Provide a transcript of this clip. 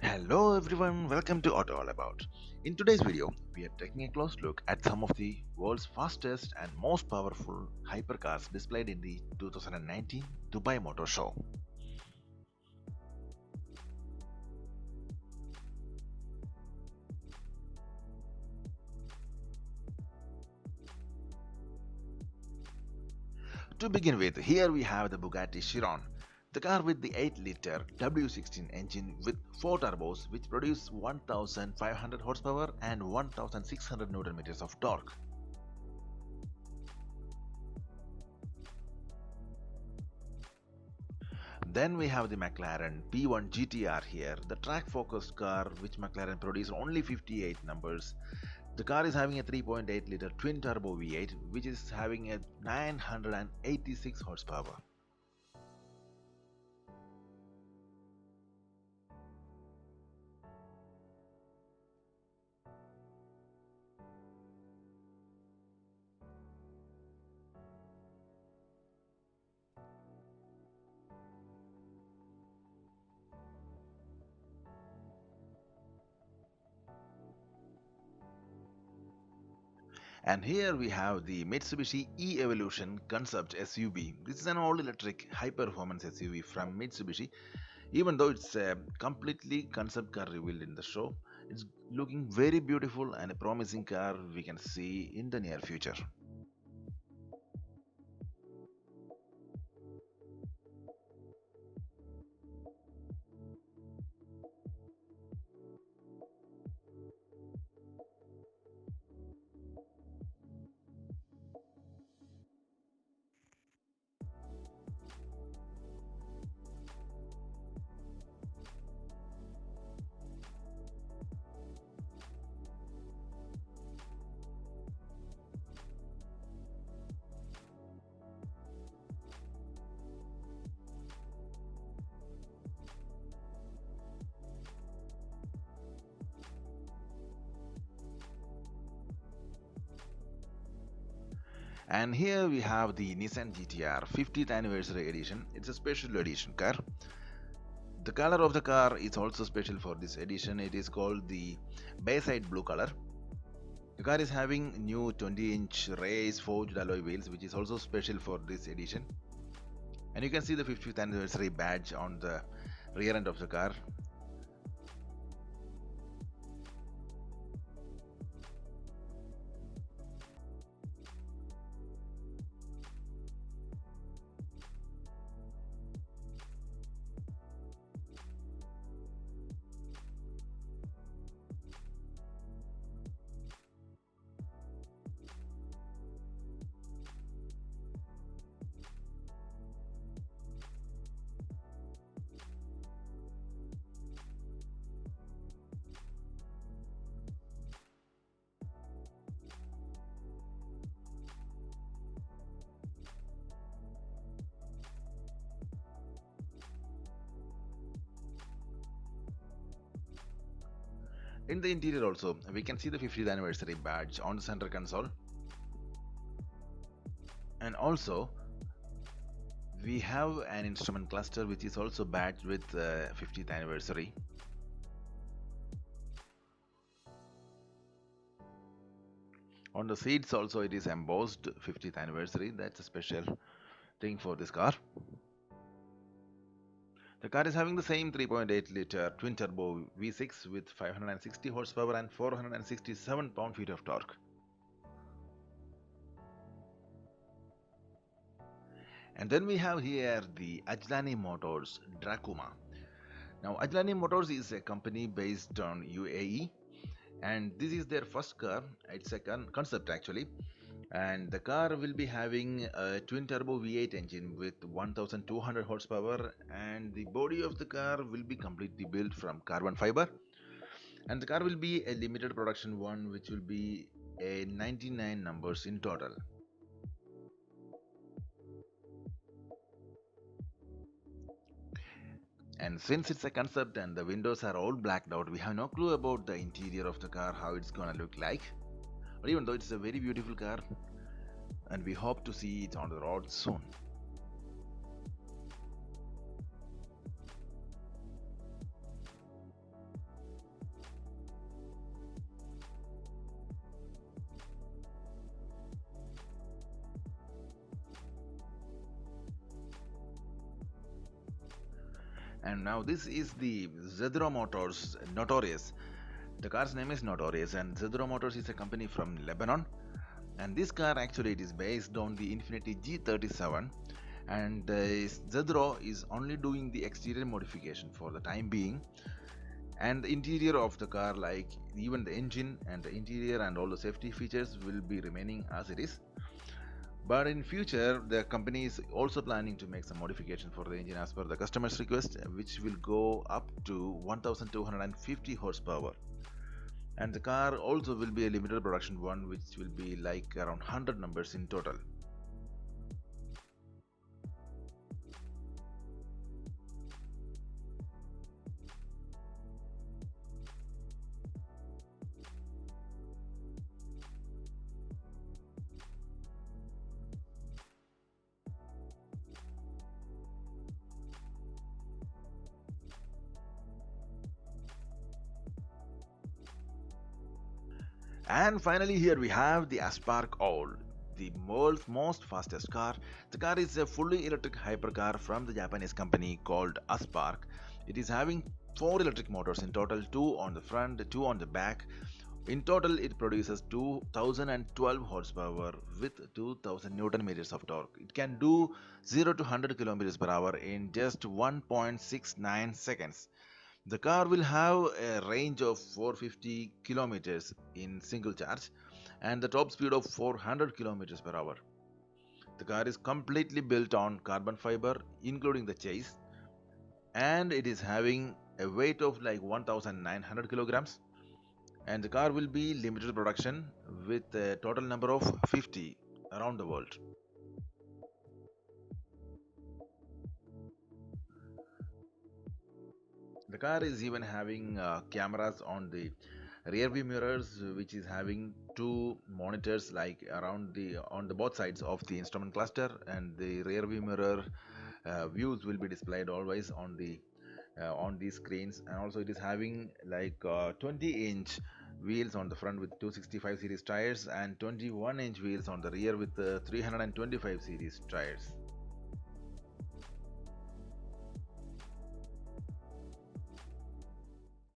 Hello everyone, welcome to Auto All About. In today's video, we are taking a close look at some of the world's fastest and most powerful hypercars displayed in the 2019 Dubai Motor Show. To begin with, here we have the Bugatti Chiron, the car with the 8-liter W16 engine with 4 turbos which produce 1500 horsepower and 1600 Newton meters of torque. Then we have the McLaren P1 GTR here, the track focused car which McLaren produced only 58 numbers. The car is having a 3.8 liter twin turbo V8 which is having a 986 horsepower. And here we have the Mitsubishi Evolution concept SUV. This is an all-electric high-performance SUV from Mitsubishi. Even though it's a completely concept car revealed in the show, it's looking very beautiful and a promising car we can see in the near future. And here we have the Nissan GTR 50th anniversary edition. It's a special edition car. The color of the car is also special for this edition. It is called the Bayside Blue color. The car is having new 20-inch race forged alloy wheels, which is also special for this edition. And you can see the 50th anniversary badge on the rear end of the car. In the interior also, we can see the 50th anniversary badge on the center console. And also, we have an instrument cluster which is also badged with 50th anniversary. On the seats also it is embossed 50th anniversary. That's a special thing for this car. The car is having the same 3.8 liter twin turbo V6 with 560 horsepower and 467 pound-feet of torque. And then we have here the Ajlani Motors Drakuma. Now Ajlani Motors is a company based on UAE, and this is their first car. It's a concept actually, and the car will be having a twin turbo V8 engine with 1200 horsepower, and the body of the car will be completely built from carbon fiber, and the car will be a limited production one which will be a 99 numbers in total. And since it's a concept and the windows are all blacked out, we have no clue about the interior of the car, how it's gonna look like. But even though it's a very beautiful car, and we hope to see it on the road soon. And now this is the Zedro Motors Notorious. The car's name is Notorious, and Zedro Motors is a company from Lebanon. And this car actually it is based on the Infiniti G37, and Zedro is only doing the exterior modification for the time being, and the interior of the car, like even the engine and the interior and all the safety features, will be remaining as it is. But in future, the company is also planning to make some modification for the engine as per the customer's request, which will go up to 1250 horsepower. And the car also will be a limited production one, which will be like around 100 numbers in total. And finally, here we have the Aspark All, the world's most fastest car. The car is a fully electric hypercar from the Japanese company called Aspark. It is having four electric motors in total, two on the front, two on the back. In total, it produces 2012 horsepower with 2000 Newton meters of torque. It can do 0 to 100 kilometers per hour in just 1.69 seconds. The car will have a range of 450 kilometers in single charge and the top speed of 400 kilometers per hour. The car is completely built on carbon fiber, including the chase, and it is having a weight of like 1900 kilograms. And the car will be limited production with a total number of 50 around the world. The car is even having cameras on the rear view mirrors, which is having two monitors like around the on the both sides of the instrument cluster, and the rear view mirror views will be displayed always on these screens. And also it is having like 20-inch wheels on the front with 265 series tires and 21-inch wheels on the rear with 325 series tires.